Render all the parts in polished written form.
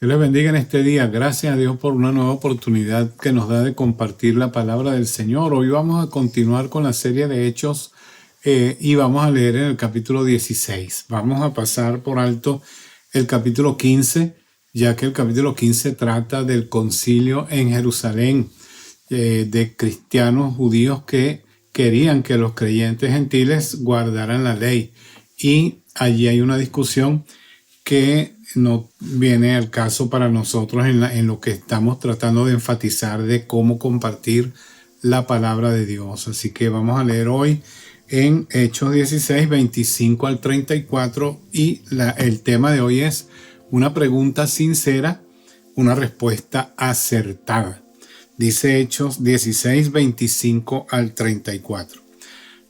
Dios les bendiga en este día. Gracias a Dios por una nueva oportunidad que nos da de compartir la palabra del Señor. Hoy vamos a continuar con la serie de Hechos y vamos a leer en el capítulo 16. Vamos a pasar por alto el capítulo 15, ya que el capítulo 15 trata del concilio en Jerusalén, de cristianos judíos que querían que los creyentes gentiles guardaran la ley. Y allí hay una discusión que no viene al caso para nosotros en lo que estamos tratando de enfatizar de cómo compartir la palabra de Dios. Así que vamos a leer hoy en Hechos 16, 25 al 34 y el tema de hoy es una pregunta sincera, una respuesta acertada. Dice Hechos 16, 25 al 34.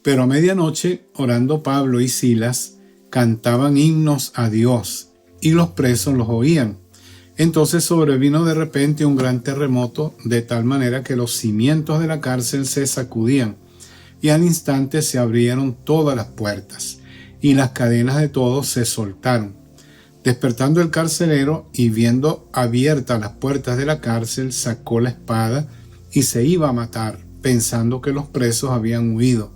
Pero a medianoche, orando Pablo y Silas, cantaban himnos a Dios, y los presos los oían. Entonces sobrevino de repente un gran terremoto, de tal manera que los cimientos de la cárcel se sacudían, y al instante se abrieron todas las puertas, y las cadenas de todos se soltaron. Despertando el carcelero, y viendo abiertas las puertas de la cárcel, sacó la espada, y se iba a matar, pensando que los presos habían huido.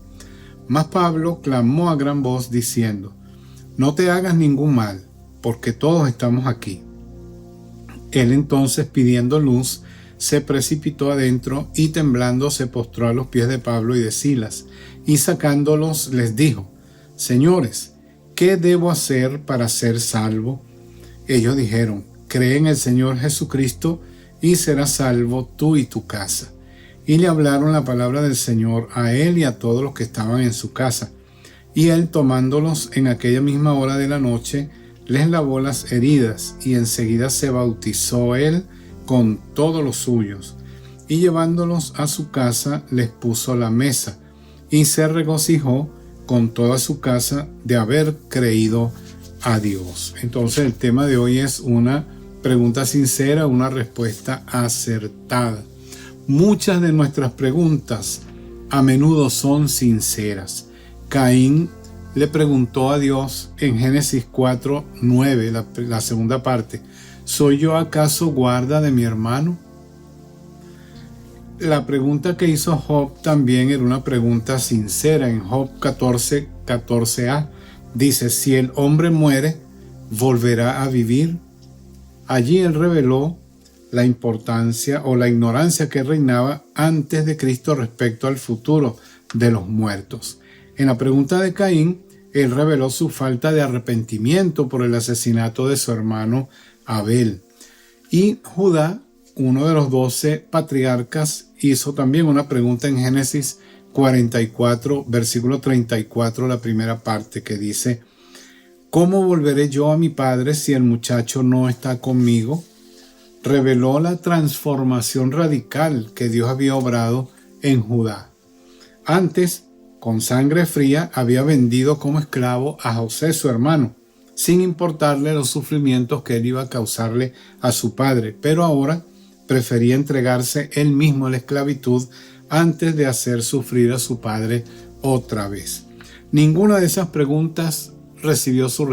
Mas Pablo clamó a gran voz, diciendo: «No te hagas ningún mal, porque todos estamos aquí». Él entonces, pidiendo luz, se precipitó adentro y temblando se postró a los pies de Pablo y de Silas, y sacándolos les dijo: «Señores, ¿qué debo hacer para ser salvo?» Ellos dijeron: «Cree en el Señor Jesucristo y serás salvo tú y tu casa». Y le hablaron la palabra del Señor a él y a todos los que estaban en su casa. Y él, tomándolos en aquella misma hora de la noche, les lavó las heridas, y enseguida se bautizó él con todos los suyos. Y llevándolos a su casa, les puso la mesa, y se regocijó con toda su casa de haber creído a Dios. Entonces el tema de hoy es una pregunta sincera, una respuesta acertada. Muchas de nuestras preguntas a menudo son sinceras. Caín le preguntó a Dios en Génesis 4:9, la segunda parte: ¿soy yo acaso guarda de mi hermano? La pregunta que hizo Job también era una pregunta sincera. En Job 14:14a dice: si el hombre muere, ¿volverá a vivir? Allí él reveló la importancia o la ignorancia que reinaba antes de Cristo respecto al futuro de los muertos. En la pregunta de Caín, él reveló su falta de arrepentimiento por el asesinato de su hermano Abel. Y Judá, uno de los 12 patriarcas, hizo también una pregunta en Génesis 44, versículo 34, la primera parte, que dice: ¿cómo volveré yo a mi padre si el muchacho no está conmigo? Reveló la transformación radical que Dios había obrado en Judá. Antes, con sangre fría, había vendido como esclavo a José, su hermano, sin importarle los sufrimientos que él iba a causarle a su padre, pero ahora prefería entregarse él mismo a la esclavitud antes de hacer sufrir a su padre otra vez. Ninguna de esas preguntas recibió su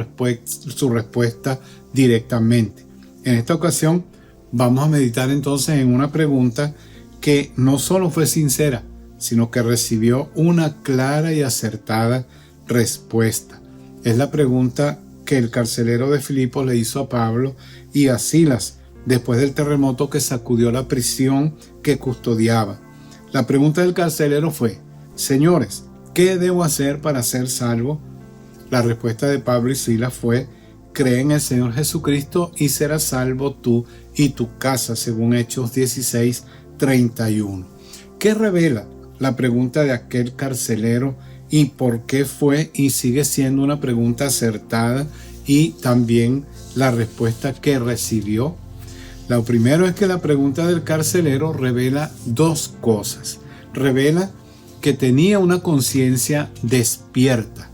respuesta directamente. En esta ocasión vamos a meditar entonces en una pregunta que no solo fue sincera, sino que recibió una clara y acertada respuesta. Es la pregunta que el carcelero de Filipos le hizo a Pablo y a Silas después del terremoto que sacudió la prisión que custodiaba. La pregunta del carcelero fue: «Señores, ¿qué debo hacer para ser salvo?» La respuesta de Pablo y Silas fue: «Cree en el Señor Jesucristo y serás salvo tú y tu casa», según Hechos 16, 31. ¿Qué revela la pregunta de aquel carcelero y por qué fue y sigue siendo una pregunta acertada, y también la respuesta que recibió? Lo primero es que la pregunta del carcelero revela dos cosas. Revela que tenía una conciencia despierta.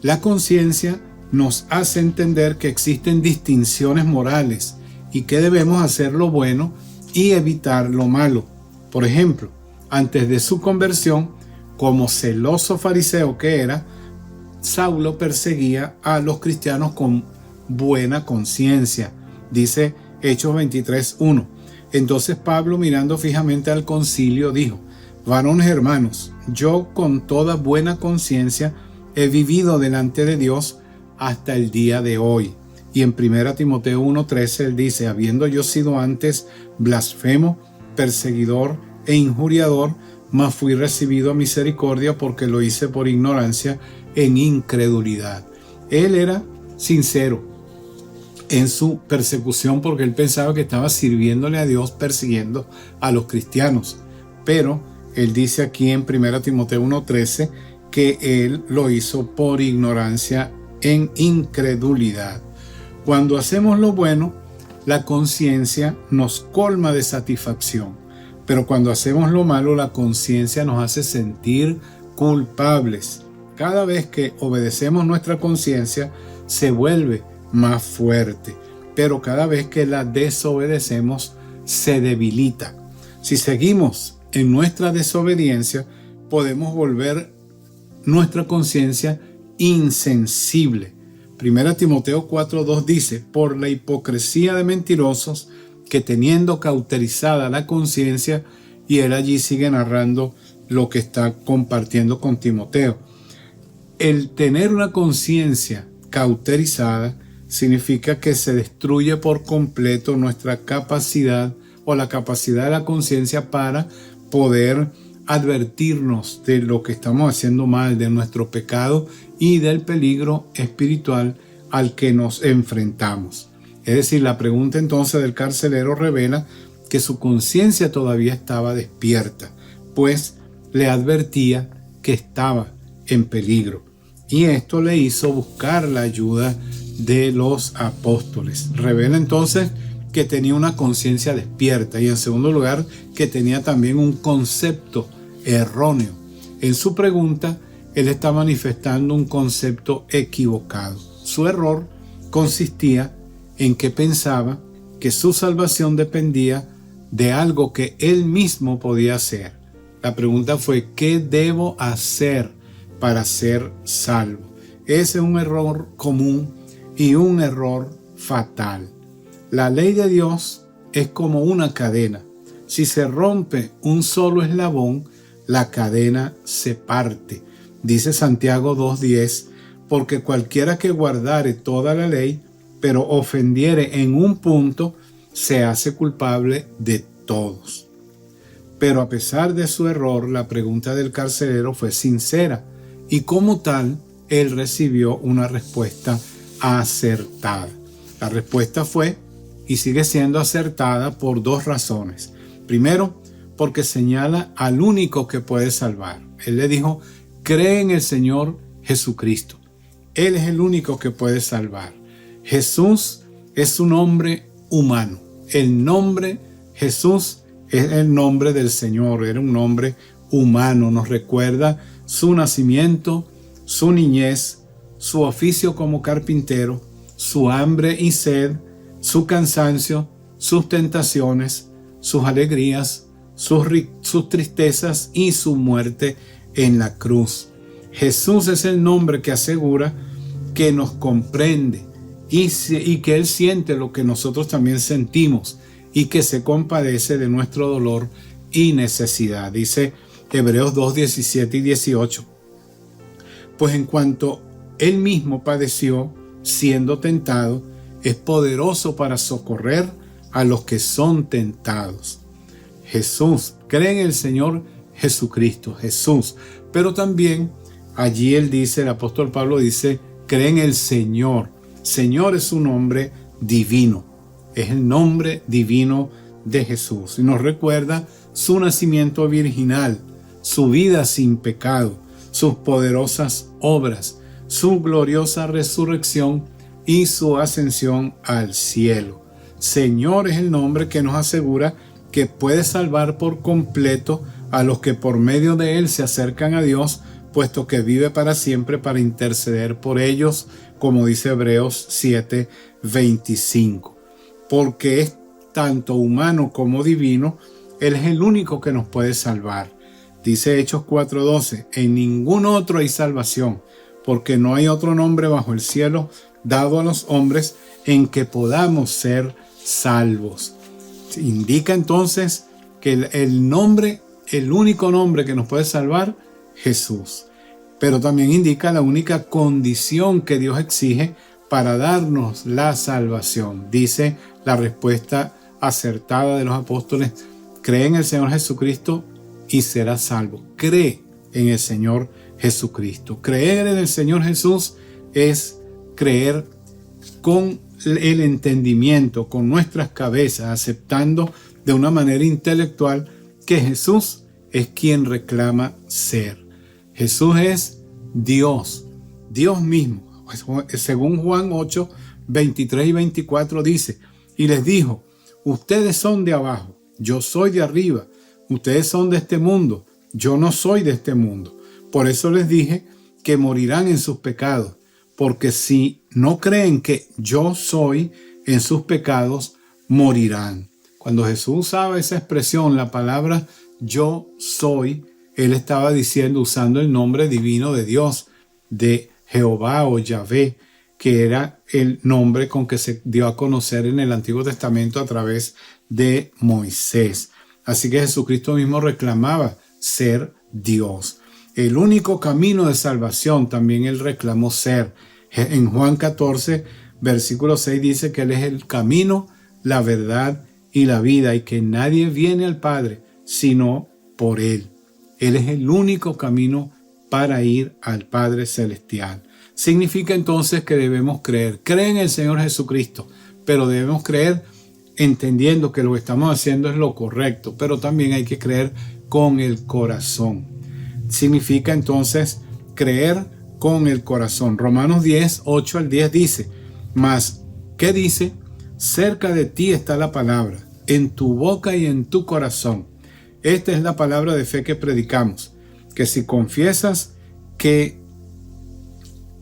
La conciencia nos hace entender que existen distinciones morales y que debemos hacer lo bueno y evitar lo malo. Por ejemplo, antes de su conversión, como celoso fariseo que era, Saulo perseguía a los cristianos con buena conciencia. Dice Hechos 23:1. Entonces Pablo, mirando fijamente al concilio, dijo: varones hermanos, yo con toda buena conciencia he vivido delante de Dios hasta el día de hoy. Y en 1 Timoteo 1:13 él dice: habiendo yo sido antes blasfemo, perseguidor e injuriador, mas fui recibido a misericordia porque lo hice por ignorancia en incredulidad. Él era sincero en su persecución porque él pensaba que estaba sirviéndole a Dios persiguiendo a los cristianos. Pero él dice aquí en 1 Timoteo 1:13 que él lo hizo por ignorancia en incredulidad. Cuando hacemos lo bueno, la conciencia nos colma de satisfacción. Pero cuando hacemos lo malo, la conciencia nos hace sentir culpables. Cada vez que obedecemos, nuestra conciencia se vuelve más fuerte. Pero cada vez que la desobedecemos, se debilita. Si seguimos en nuestra desobediencia, podemos volver nuestra conciencia insensible. 1 Timoteo 4:2 dice: por la hipocresía de mentirosos que teniendo cauterizada la conciencia, y él allí sigue narrando lo que está compartiendo con Timoteo. El tener una conciencia cauterizada significa que se destruye por completo nuestra capacidad o la capacidad de la conciencia para poder advertirnos de lo que estamos haciendo mal, de nuestro pecado y del peligro espiritual al que nos enfrentamos. Es decir, la pregunta entonces del carcelero revela que su conciencia todavía estaba despierta, pues le advertía que estaba en peligro. Y esto le hizo buscar la ayuda de los apóstoles. Revela entonces que tenía una conciencia despierta y en segundo lugar que tenía también un concepto erróneo. En su pregunta, él está manifestando un concepto equivocado. Su error consistía en que pensaba que su salvación dependía de algo que él mismo podía hacer. La pregunta fue: ¿qué debo hacer para ser salvo? Ese es un error común y un error fatal. La ley de Dios es como una cadena. Si se rompe un solo eslabón, la cadena se parte. Dice Santiago 2:10: porque cualquiera que guardare toda la ley, pero ofendiere en un punto, se hace culpable de todos. Pero a pesar de su error, la pregunta del carcelero fue sincera y como tal, él recibió una respuesta acertada. La respuesta fue y sigue siendo acertada por dos razones. Primero, porque señala al único que puede salvar. Él le dijo: cree en el Señor Jesucristo. Él es el único que puede salvar. Jesús es un nombre humano. El nombre Jesús es el nombre del Señor. Era un nombre humano. Nos recuerda su nacimiento, su niñez, su oficio como carpintero, su hambre y sed, su cansancio, sus tentaciones, sus alegrías, sus tristezas y su muerte en la cruz. Jesús es el nombre que asegura que nos comprende y que Él siente lo que nosotros también sentimos y que se compadece de nuestro dolor y necesidad. Dice Hebreos 2:17 y 18. Pues en cuanto Él mismo padeció siendo tentado, es poderoso para socorrer a los que son tentados. Jesús, cree en el Señor Jesucristo, Jesús. Pero también allí él dice, el apóstol Pablo dice, cree en el Señor. Señor es un nombre divino. Es el nombre divino de Jesús. Y nos recuerda su nacimiento virginal, su vida sin pecado, sus poderosas obras, su gloriosa resurrección y su ascensión al cielo. Señor es el nombre que nos asegura que puede salvar por completo a los que por medio de él se acercan a Dios, puesto que vive para siempre para interceder por ellos, como dice Hebreos 7:25. Porque es tanto humano como divino, él es el único que nos puede salvar. Dice Hechos 4:12, en ningún otro hay salvación, porque no hay otro nombre bajo el cielo dado a los hombres en que podamos ser salvos. Indica entonces que el nombre, el único nombre que nos puede salvar, Jesús. Pero también indica la única condición que Dios exige para darnos la salvación. Dice la respuesta acertada de los apóstoles: cree en el Señor Jesucristo y serás salvo. Cree en el Señor Jesucristo. Creer en el Señor Jesús es creer con el entendimiento, con nuestras cabezas, aceptando de una manera intelectual que Jesús es quien reclama ser. Jesús es Dios, Dios mismo. Según Juan 8, 23 y 24 dice: y les dijo, ustedes son de abajo, yo soy de arriba. Ustedes son de este mundo, yo no soy de este mundo. Por eso les dije que morirán en sus pecados, porque si no creen que yo soy, en sus pecados morirán. Cuando Jesús usaba esa expresión, la palabra yo soy, él estaba diciendo, usando el nombre divino de Dios, de Jehová o Yahvé, que era el nombre con que se dio a conocer en el Antiguo Testamento a través de Moisés. Así que Jesucristo mismo reclamaba ser Dios. El único camino de salvación también él reclamó ser. En Juan 14, versículo 6 dice que él es el camino, la verdad y la vida, y que nadie viene al Padre sino por él. Él es el único camino para ir al Padre Celestial. Significa entonces que debemos creer. Cree en el Señor Jesucristo, pero debemos creer entendiendo que lo que estamos haciendo es lo correcto, pero también hay que creer con el corazón. Significa entonces creer con el corazón. Romanos 10, 8 al 10 dice: mas, ¿qué dice? Cerca de ti está la palabra, en tu boca y en tu corazón. Esta es la palabra de fe que predicamos, que si confiesas que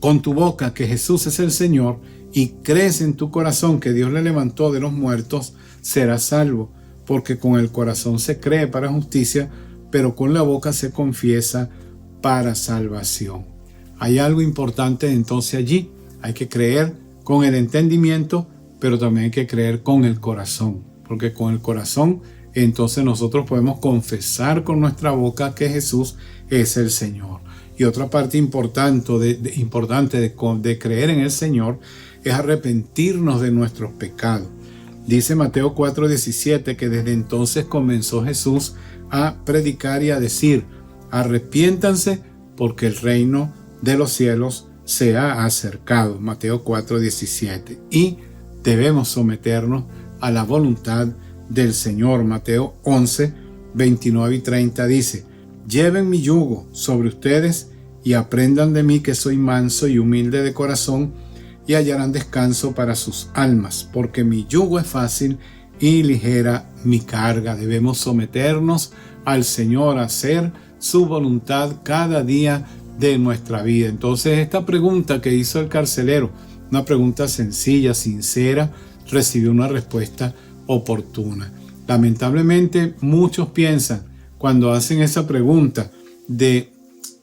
con tu boca que Jesús es el Señor y crees en tu corazón que Dios le levantó de los muertos, serás salvo, porque con el corazón se cree para justicia, pero con la boca se confiesa para salvación. Hay algo importante entonces allí. Hay que creer con el entendimiento, pero también hay que creer con el corazón, porque con el corazón entonces nosotros podemos confesar con nuestra boca que Jesús es el Señor. Y otra parte importante de creer en el Señor es arrepentirnos de nuestros pecados. Dice Mateo 4:17 que desde entonces comenzó Jesús a predicar y a decir: arrepiéntanse porque el reino de los cielos se ha acercado. Mateo 4:17. Y debemos someternos a la voluntad del Señor. Mateo 11, 29 y 30 dice: lleven mi yugo sobre ustedes y aprendan de mí, que soy manso y humilde de corazón, y hallarán descanso para sus almas, porque mi yugo es fácil y ligera mi carga. Debemos someternos al Señor, a hacer su voluntad cada día de nuestra vida. Entonces, esta pregunta que hizo el carcelero, una pregunta sencilla, sincera, recibió una respuesta oportuna. Lamentablemente, muchos piensan, cuando hacen esa pregunta de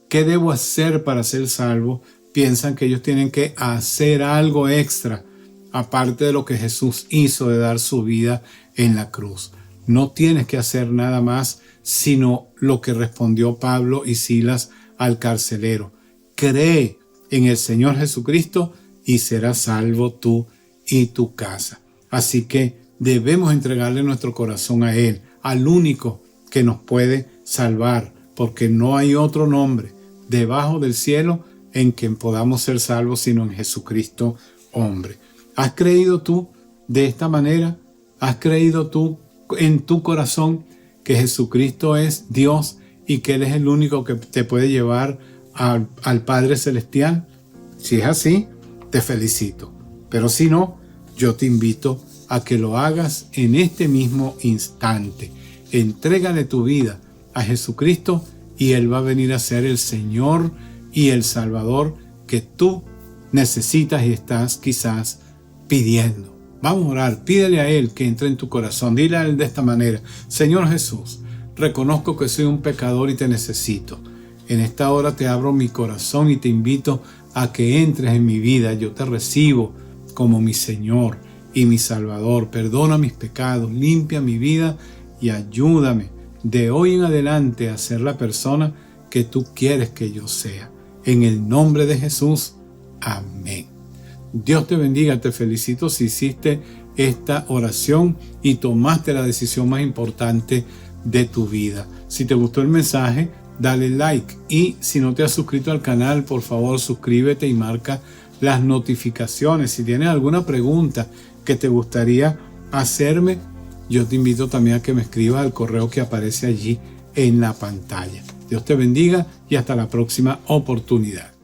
¿qué debo hacer para ser salvo?, piensan que ellos tienen que hacer algo extra, aparte de lo que Jesús hizo de dar su vida en la cruz. No tienes que hacer nada más, sino lo que respondió Pablo y Silas al carcelero: cree en el Señor Jesucristo y serás salvo tú y tu casa. Así que debemos entregarle nuestro corazón a Él, al único que nos puede salvar, porque no hay otro nombre debajo del cielo en quien podamos ser salvos sino en Jesucristo hombre. ¿Has creído tú de esta manera? ¿Has creído tú en tu corazón que Jesucristo es Dios y que Él es el único que te puede llevar al Padre Celestial? Si es así, te felicito. Pero si no, yo te invito a que lo hagas en este mismo instante. Entrégale tu vida a Jesucristo y Él va a venir a ser el Señor y el Salvador que tú necesitas y estás quizás pidiendo. Vamos a orar, pídele a Él que entre en tu corazón. Dile a Él de esta manera: Señor Jesús, reconozco que soy un pecador y te necesito. En esta hora te abro mi corazón y te invito a que entres en mi vida. Yo te recibo como mi Señor y mi Salvador. Perdona mis pecados, limpia mi vida y ayúdame de hoy en adelante a ser la persona que tú quieres que yo sea. En el nombre de Jesús. Amén. Dios te bendiga. Te felicito si hiciste esta oración y tomaste la decisión más importante de tu vida. Si te gustó el mensaje, dale like. Y si no te has suscrito al canal, por favor, suscríbete y marca las notificaciones. Si tienes alguna pregunta que te gustaría hacerme, yo te invito también a que me escribas al correo que aparece allí en la pantalla. Dios te bendiga y hasta la próxima oportunidad.